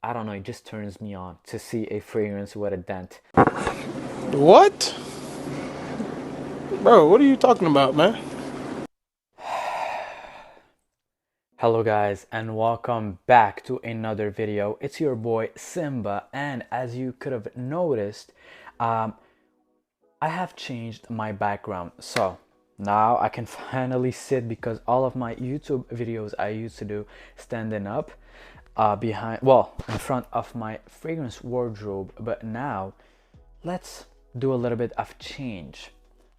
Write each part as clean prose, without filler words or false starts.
I don't know, it just turns me on to see a fragrance with a dent. What? Bro, what are you talking about, man? Hello guys and welcome back to another video. It's your boy Simba, and as you could have noticed, um, I have changed my background. So now I can finally sit, because all of my YouTube videos I used to do standing up in front of my fragrance wardrobe, but now let's do a little bit of change.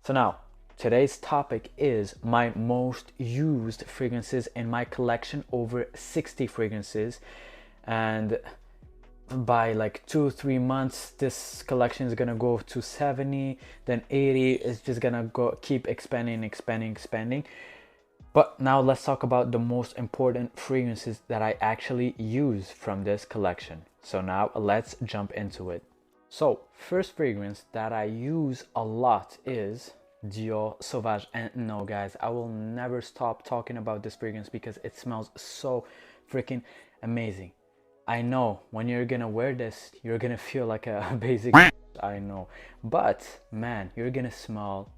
So now today's topic is my most used fragrances in my collection, over 60 fragrances, and by like 2-3 months this collection is gonna go to 70, then 80. It's just gonna go keep expanding. But now let's talk about the most important fragrances that I actually use from this collection. So now let's jump into it. So first fragrance that I use a lot is Dior Sauvage. And no guys, I will never stop talking about this fragrance because it smells so freaking amazing. I know when you're gonna wear this, you're gonna feel like a basic I know, but man, you're gonna smell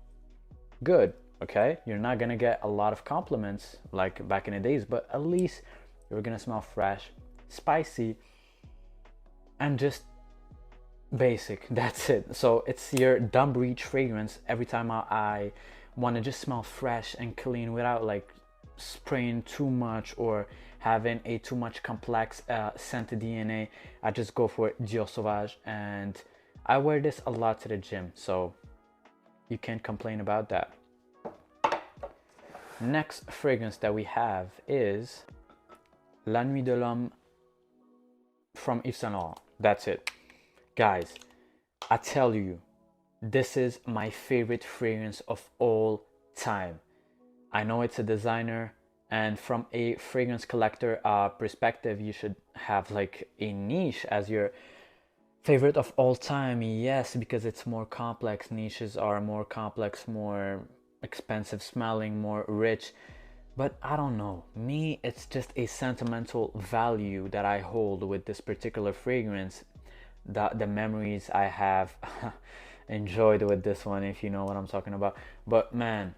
good. Okay, you're not gonna get a lot of compliments like back in the days, but at least you're gonna smell fresh, spicy, and just basic. That's it. So it's your dumb reach fragrance every time I want to just smell fresh and clean without like spraying too much or having a too much complex scented DNA. I just go for Dior Sauvage, and I wear this a lot to the gym, so you can't complain about that. Next fragrance that we have is La Nuit de l'Homme from Yves Saint Laurent. That's it. Guys, I tell you, this is my favorite fragrance of all time. I know it's a designer, and from a fragrance collector perspective, you should have like a niche as your favorite of all time. Yes, because it's more complex. Niches are more complex, more expensive smelling, more rich. But I don't know, me, it's just a sentimental value that I hold with this particular fragrance. The memories I have enjoyed with this one, if you know what I'm talking about. But man,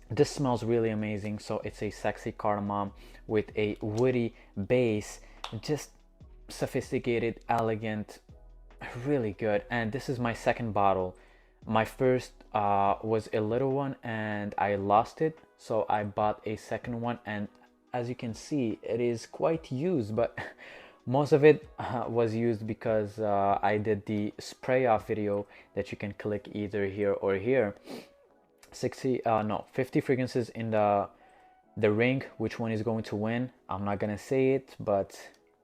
this smells really amazing. So it's a sexy cardamom with a woody base, just sophisticated, elegant, really good. And this is my second bottle. My first was a little one and I lost it, so I bought a second one, and as you can see, it is quite used, but most of it was used because I did the spray off video that you can click either here or here. 50 fragrances in the ring. Which one is going to win, I'm not gonna say it, but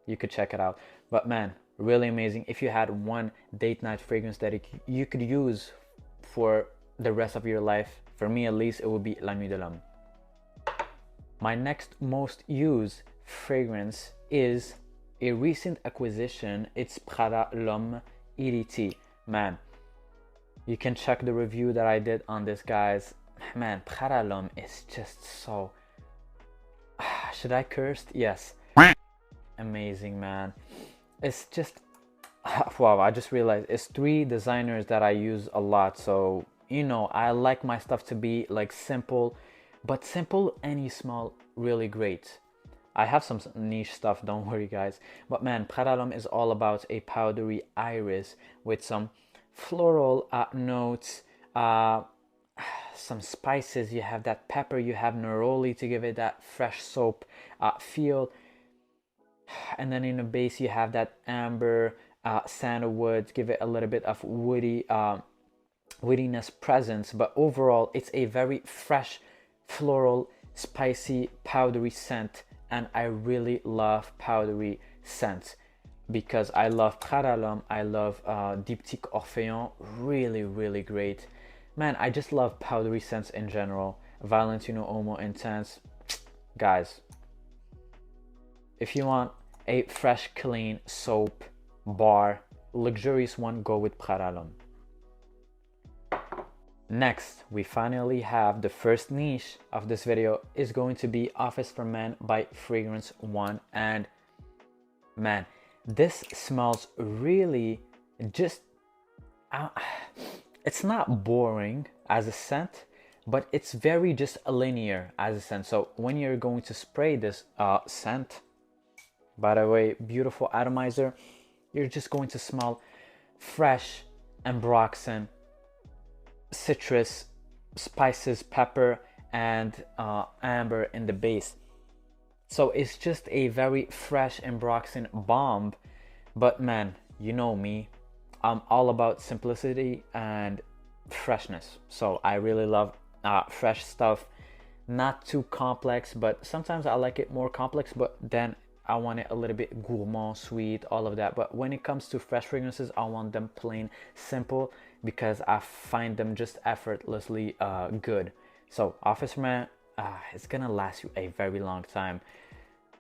you could check it out. But man, really amazing. If you had one date night fragrance that you could use for the rest of your life, for me at least, it would be La Nuit de l'Homme. My next most used fragrance is a recent acquisition. It's Prada L'Homme EDT. Man, you can check the review that I did on this, guys. Man, Prada L'Homme is just so should I curse? Yes, amazing, man. It's just wow, I just realized it's three designers that I use a lot. So you know, I like my stuff to be like simple, but simple and you smell really great. I have some niche stuff, don't worry guys. But man, Prada L'Homme is all about a powdery iris with some floral notes, some spices. You have that pepper, you have neroli to give it that fresh soap feel, and then in the base you have that amber, sandalwood, give it a little bit of woodiness presence. But overall it's a very fresh, floral, spicy, powdery scent, and I really love powdery scents because I love Prada L'Homme, I love Diptyque Orphéon, really great. Man, I just love powdery scents in general. Valentino Uomo Intense. Guys, if you want a fresh, clean soap bar, luxurious one, go with Prada L'Homme. Next, we finally have the first niche of this video is going to be Office for Men by Fragrance One. And man, This smells really just uh, it's not boring as a scent, but it's very just linear as a scent. So when you're going to spray this scent, by the way, beautiful atomizer, you're just going to smell fresh ambroxan, citrus, spices, pepper, and amber in the base. So it's just a very fresh ambroxan bomb. But man, you know me, I'm all about simplicity and freshness. So I really love fresh stuff, not too complex, but sometimes I like it more complex, but then I want it a little bit gourmand, sweet, all of that. But when it comes to fresh fragrances, I want them plain simple because I find them just effortlessly good. So Office Man, it's gonna last you a very long time.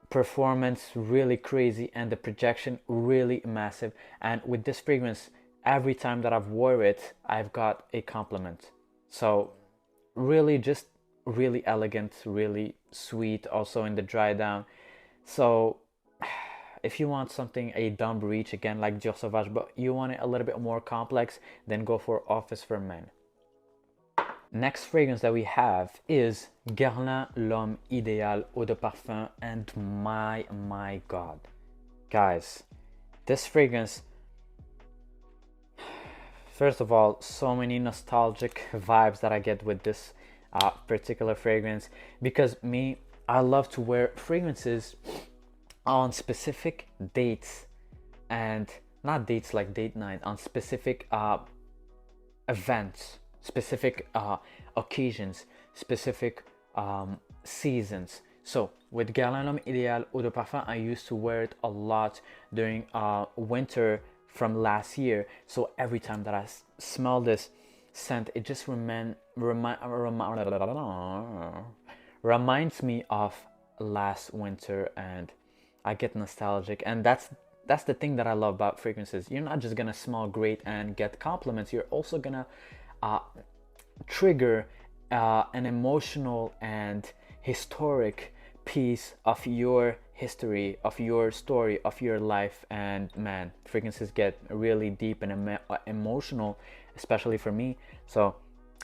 Performance really crazy and the projection really massive. And with this fragrance, every time that I've wore it, I've got a compliment. So really just really elegant, really sweet also in the dry down. So if you want something a dumb reach again like Dior Sauvage, but you want it a little bit more complex, then go for Office for Men. Next fragrance that we have is Guerlain L'Homme Idéal Eau de Parfum, and my god, guys, this fragrance, first of all, so many nostalgic vibes that I get with this particular fragrance, because I love to wear fragrances on specific dates, and not dates like date night, on specific events, specific occasions, specific seasons. So with Guerlain L'Homme Idéal Eau de Parfum, I used to wear it a lot during winter from last year. So every time that I smell this scent, it just reminds me of last winter, and I get nostalgic. And that's the thing that I love about fragrances. You're not just gonna smell great and get compliments, you're also gonna trigger an emotional and historic piece of your history, of your story, of your life. And man, fragrances get really deep and emotional, especially for me. So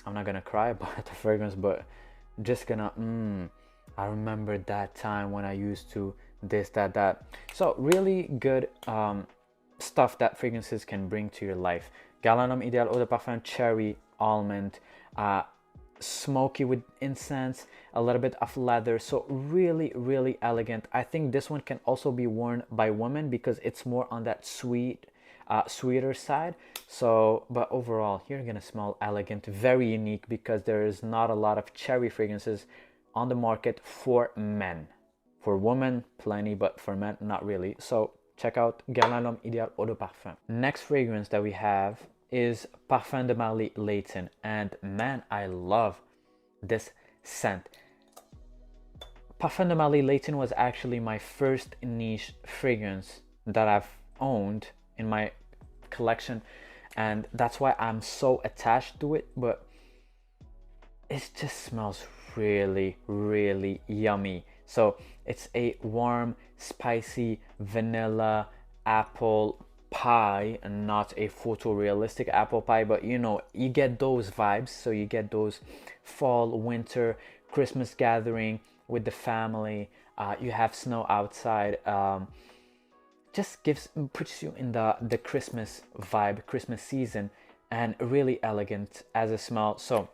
I'm not gonna cry about the fragrance, but just gonna I remember that time when I used to this, that. So really good stuff that fragrances can bring to your life. Guerlain L'Homme Idéal Eau de Parfum, cherry, almond, smoky with incense, a little bit of leather. So really elegant. I think this one can also be worn by women because it's more on that sweeter side. So but overall, you're gonna smell elegant, very unique, because there is not a lot of cherry fragrances on the market for men. For women, plenty, but for men, not really. So check out Guerlain L'Homme Idéal Eau de Parfum. Next fragrance that we have is Parfum de Marly Layton, and man, I love this scent. Parfum de Marly Layton was actually my first niche fragrance that I've owned in my collection, and that's why I'm so attached to it. But it just smells really yummy. So it's a warm, spicy vanilla apple pie, and not a photorealistic apple pie, but you know, you get those vibes. So you get those fall, winter, Christmas gathering with the family. You have snow outside. Just puts you in the Christmas vibe, Christmas season, and really elegant as a smell. So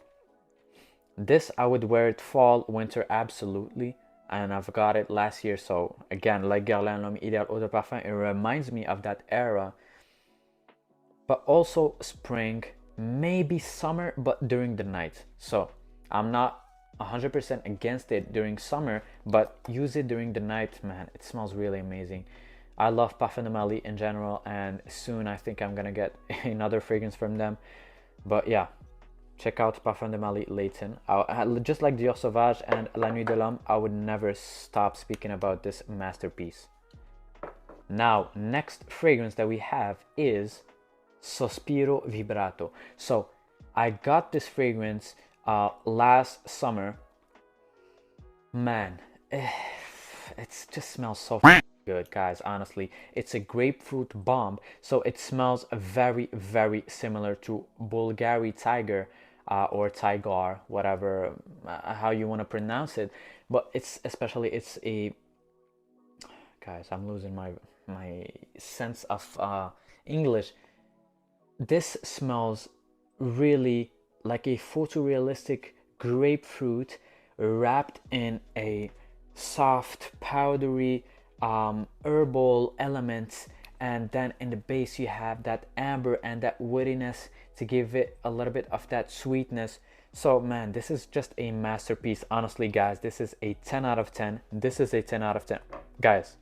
this I would wear it fall, winter, absolutely. And I've got it last year. So again, like Guerlain L'Homme Idéal Eau de Parfum, it reminds me of that era. But also spring, maybe summer, but during the night. So I'm not 100% against it during summer, but use it during the night, man. It smells really amazing. I love Parfum de Marly in general, and soon I think I'm gonna get another fragrance from them. But yeah, check out Parfum de Marly Layton. Just like Dior Sauvage and La Nuit de l'Homme, I would never stop speaking about this masterpiece. Now, next fragrance that we have is Sospiro Vibrato. So I got this fragrance last summer. Man, it just smells so good, guys. Honestly, it's a grapefruit bomb, so it smells very, very similar to Bulgari Tiger, or Tigar, whatever how you want to pronounce it. But it's especially it's a, guys, I'm losing my sense of English. This smells really like a photorealistic grapefruit wrapped in a soft, powdery, herbal elements, and then in the base you have that amber and that woodiness to give it a little bit of that sweetness. So man, this is just a masterpiece. Honestly, guys, this is a 10 out of 10. This is a 10 out of 10, guys.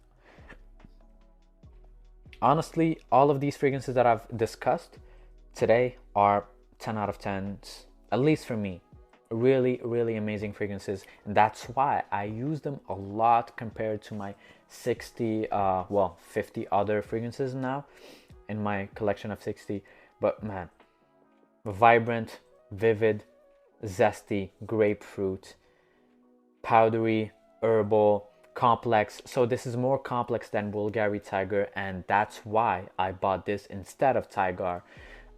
Honestly, all of these fragrances that I've discussed today are 10 out of 10s, at least for me. Really, really amazing fragrances, and that's why I use them a lot compared to my 60, well, 50 other fragrances now in my collection of 60. But man, vibrant, vivid, zesty, grapefruit, powdery, herbal, complex. So this is more complex than Bulgari Tiger, and that's why I bought this instead of Tiger.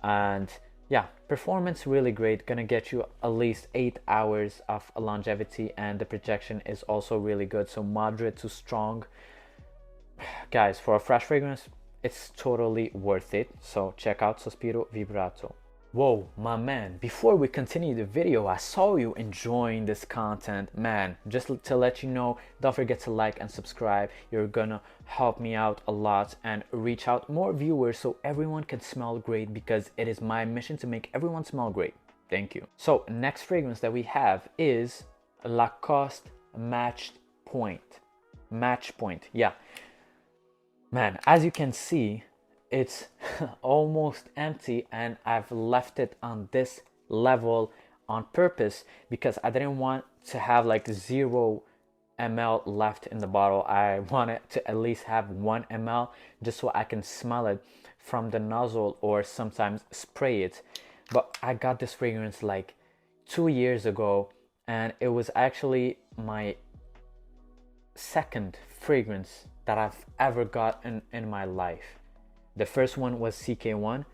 And yeah, performance really great, gonna get you at least 8 hours of longevity, and the projection is also really good, so moderate to strong. Guys, for a fresh fragrance, it's totally worth it, so check out Sospiro Vibrato. Whoa, my man, before we continue the video, I saw you enjoying this content. Man, just to let you know, don't forget to like and subscribe. You're gonna help me out a lot and reach out more viewers so everyone can smell great, because it is my mission to make everyone smell great. Thank you. So next fragrance that we have is Lacoste Match Point. Match Point, yeah. Man, as you can see, it's almost empty, and I've left it on this level on purpose because I didn't want to have like 0 ml left in the bottle. I wanted to at least have 1 ml just so I can smell it from the nozzle or sometimes spray it. But I got this fragrance like 2 years ago, and it was actually my second fragrance that I've ever got in my life. The first one was CK1,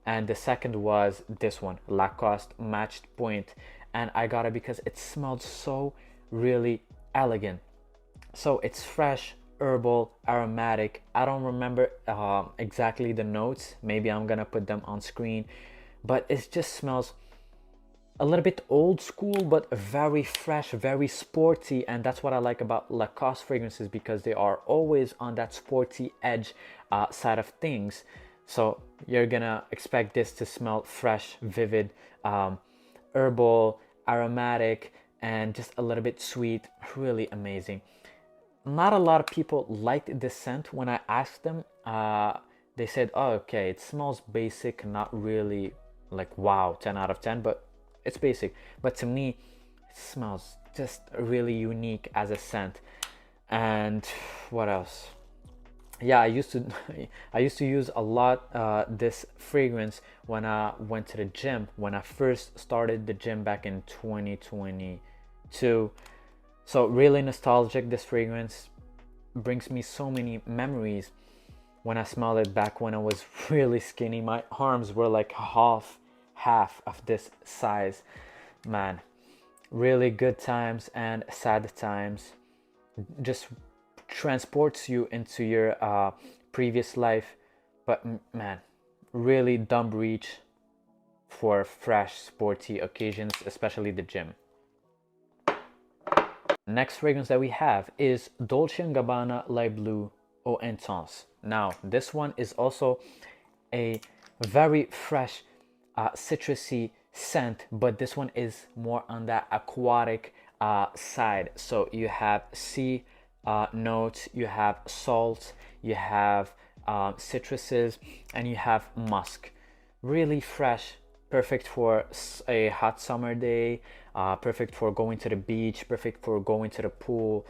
and the second was this one, Lacoste Matched Point. And I got it because it smelled so really elegant. So it's fresh, herbal, aromatic. I don't remember exactly the notes. Maybe I'm gonna put them on screen. But it just smells a little bit old school, but very fresh, very sporty. And that's what I like about Lacoste fragrances, because they are always on that sporty edge side of things. So you're gonna expect this to smell fresh, vivid, herbal, aromatic, and just a little bit sweet. Really amazing. Not a lot of people liked this scent. When I asked them, they said, oh, okay, it smells basic, not really like wow, 10 out of 10, but it's basic. But to me, it smells just really unique as a scent. And what else? Yeah, I used to I used to use a lot this fragrance when I went to the gym, when I first started the gym back in 2022. So really nostalgic. This fragrance brings me so many memories. When I smelled it back when I was really skinny, my arms were like half of this size. Man, really good times and sad times. Just transports you into your previous life. But man, really dumb reach for fresh sporty occasions, especially the gym. Next fragrance that we have is Dolce&Gabbana Light Blue Eau Intense. Now this one is also a very fresh citrusy scent, but this one is more on that aquatic side. So you have sea notes, you have salt, you have citruses, and you have musk. Really fresh, perfect for a hot summer day, perfect for going to the beach, perfect for going to the pool,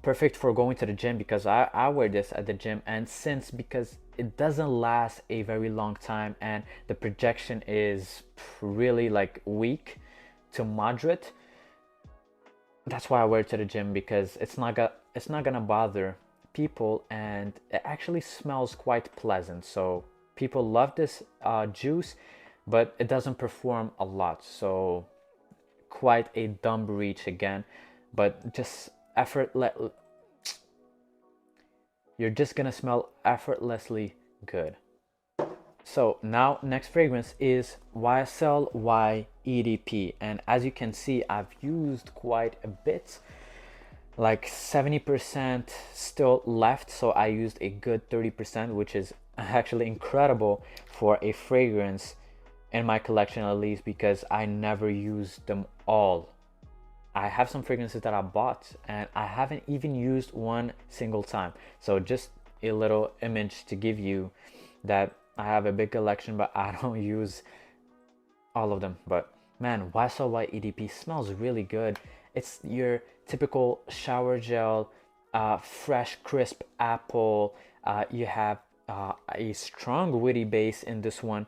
perfect for going to the gym, because I wear this at the gym. And since because it doesn't last a very long time and the projection is really like weak to moderate, that's why I wear it to the gym, because it's not gonna bother people, and it actually smells quite pleasant. So people love this juice, but it doesn't perform a lot. So quite a dumb reach again, but just you're just gonna smell effortlessly good. So now next fragrance is YSL Y EDP, and as you can see, I've used quite a bit, like 70% still left, so I used a good 30%, which is actually incredible for a fragrance in my collection, at least, because I never used them all. I have some fragrances that I bought and I haven't even used one single time. So just a little image to give you that I have a big collection, but I don't use all of them. But man, YSL Y EDP smells really good. It's your typical shower gel, fresh crisp apple. You have a strong woody base in this one,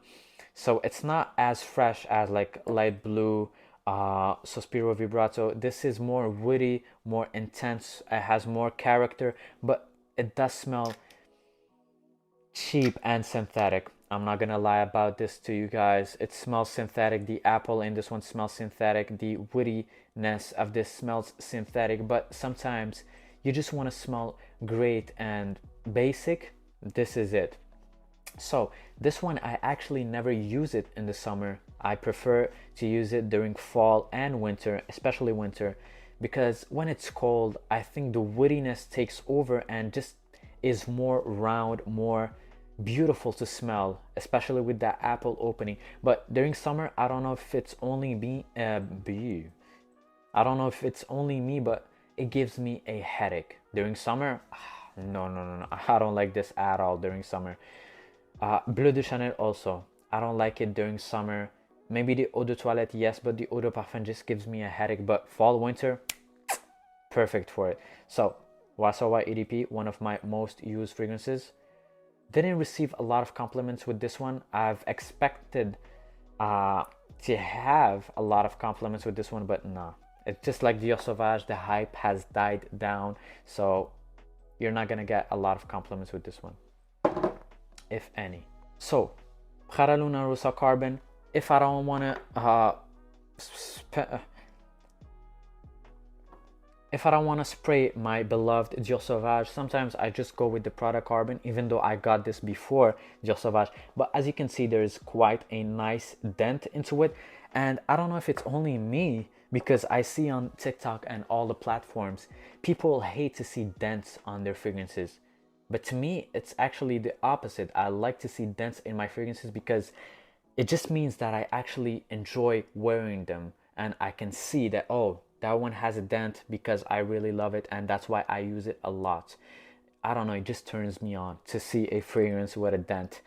so it's not as fresh as like light blue, Sospiro Vibrato. This is more woody, more intense. It has more character, but it does smell cheap and synthetic. I'm not gonna lie about this to you guys. It smells synthetic. The apple in this one smells synthetic. The woodiness of this smells synthetic, but sometimes you just want to smell great and basic. This is it. So this one, I actually never use it in the summer. I prefer to use it during fall and winter, especially winter, because when it's cold, I think the woodiness takes over and just is more round, more beautiful to smell, especially with that apple opening. But during summer, I don't know if it's only me, I don't know if it's only me, but it gives me a headache during summer. No, I don't like this at all during summer. Bleu de Chanel also, I don't like it during summer. Maybe the eau de toilette, yes, but the eau de parfum just gives me a headache. But fall, winter, perfect for it. So YSL Y EDP, one of my most used fragrances. Didn't receive a lot of compliments with this one. I've expected to have a lot of compliments with this one, but nah. It's just like Dior Sauvage, the hype has died down, so you're not gonna get a lot of compliments with this one, if any. So Prada L'Homme Rossa Carbon. If I don't wanna if I don't want to spray my beloved Dior Sauvage, sometimes I just go with the Prada Carbon, even though I got this before Dior Sauvage. But as you can see, there's quite a nice dent into it. And I don't know if it's only me, because I see on TikTok and all the platforms, people hate to see dents on their fragrances. But to me, it's actually the opposite. I like to see dents in my fragrances because it just means that I actually enjoy wearing them. And I can see that, oh, that one has a dent because I really love it, and that's why I use it a lot. I don't know, it just turns me on to see a fragrance with a dent.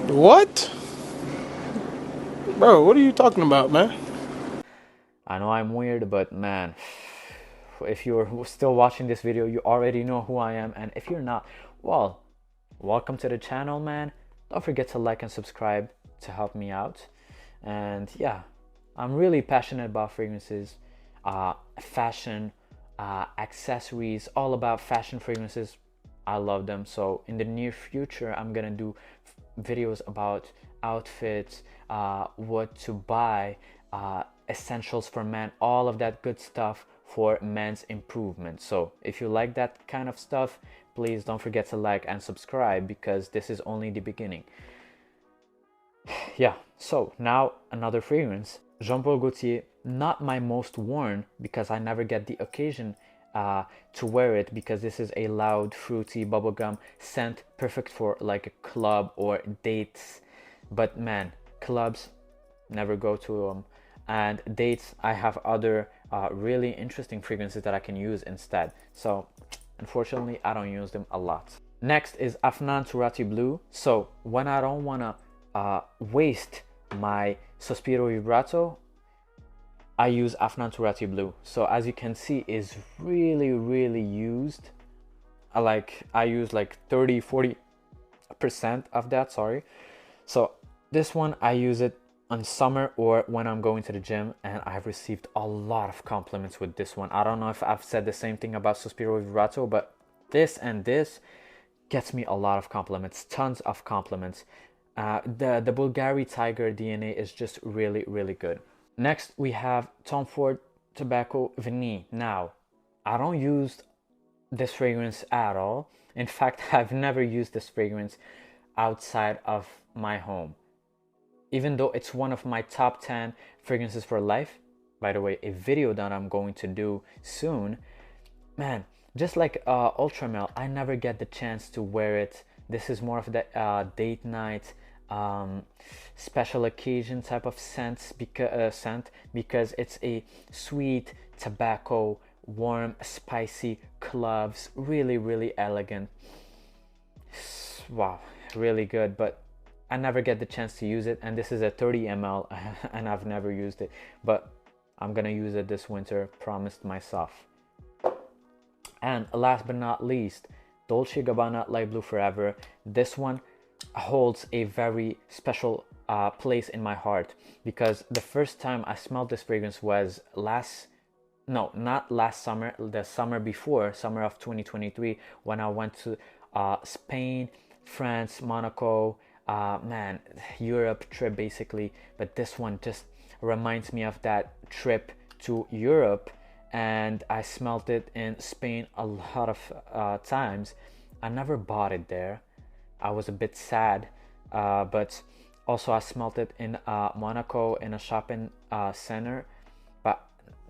What? Bro, what are you talking about, man? I know I'm weird, but man, if you're still watching this video, you already know who I am. And if you're not, well, welcome to the channel, man. Don't forget to like and subscribe to help me out. And yeah, I'm really passionate about fragrances, fashion, accessories, all about fashion fragrances. I love them. So in the near future, I'm gonna do videos about outfits, what to buy, essentials for men, all of that good stuff for men's improvement. So if you like that kind of stuff, please don't forget to like and subscribe, because this is only the beginning. Yeah, so now another fragrance, Jean Paul Gaultier. Not my most worn, because I never get the occasion to wear it, because this is a loud, fruity bubblegum scent, perfect for like a club or dates. But man, clubs, never go to them, and dates, I have other really interesting fragrances that I can use instead. So unfortunately, I don't use them a lot. Next is Afnan Turathi Blue. So when I don't want to waste my Sospiro Vibrato, I use Afnan Turathi Blue. So as you can see, is really used. I use like 30-40% of that, sorry. So this one, I use it on summer or when I'm going to the gym, and I've received a lot of compliments with this one. I don't know if I've said the same thing about Sospiro Vibrato, but This and this gets me a lot of compliments, tons of compliments. The Bulgari Tiger DNA is just really, really good. Next, we have Tom Ford Tobacco Vanille. Now, I don't use this fragrance at all. In fact, I've never used this fragrance outside of my home. Even though it's one of my top 10 fragrances for life, by the way, a video that I'm going to do soon, man, just like Ultramel, I never get the chance to wear it. This is more of the date night, special occasion type of scent because it's a sweet tobacco, warm, spicy cloves, really, really elegant. Wow, really good, but I never get the chance to use it, and this is a 30 ml and I've never used it, but I'm gonna use it this winter, promised myself. And last but not least, Dolce&Gabbana Light Blue Forever. This one holds a very special place in my heart because the first time I smelled this fragrance was not last summer, the summer before, summer of 2023, when I went to Spain, France, Monaco, man, Europe trip basically. But this one just reminds me of that trip to Europe, and I smelled it in Spain a lot of times. I never bought it there. I was a bit sad, but also I smelled it in Monaco in a shopping center, but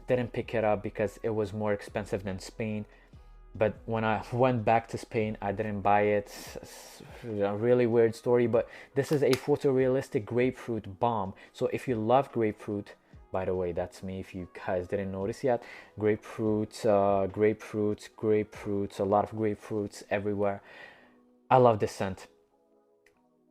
didn't pick it up because it was more expensive than Spain. But when I went back to Spain, I didn't buy it. It's a really weird story, but this is a photorealistic grapefruit bomb. So if you love grapefruit, by the way, that's me if you guys didn't notice yet, grapefruits, a lot of grapefruits everywhere. I love this scent.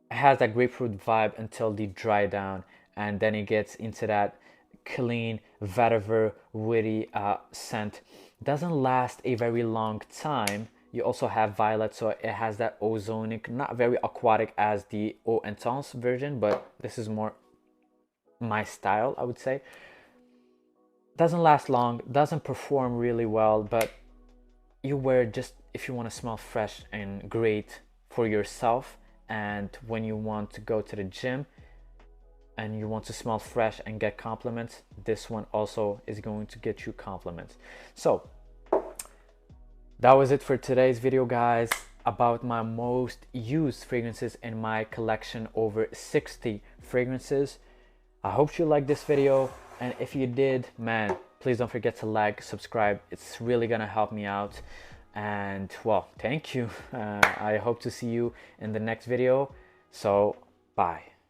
It has that grapefruit vibe until the dry down, and then it gets into that clean, vetiver, witty scent. Doesn't last a very long time. You also have violet, so it has that ozonic, not very aquatic as the Eau Intense version, but this is more my style, I would say. Doesn't last long, doesn't perform really well, but you wear it just if you want to smell fresh and great for yourself, and when you want to go to the gym and you want to smell fresh and get compliments, this one also is going to get you compliments. So that was it for today's video, guys, about my most used fragrances in my collection, over 60 fragrances. I hope you liked this video, and if you did, man, please don't forget to like, subscribe. It's really gonna help me out. And well, thank you. I hope to see you in the next video. So bye.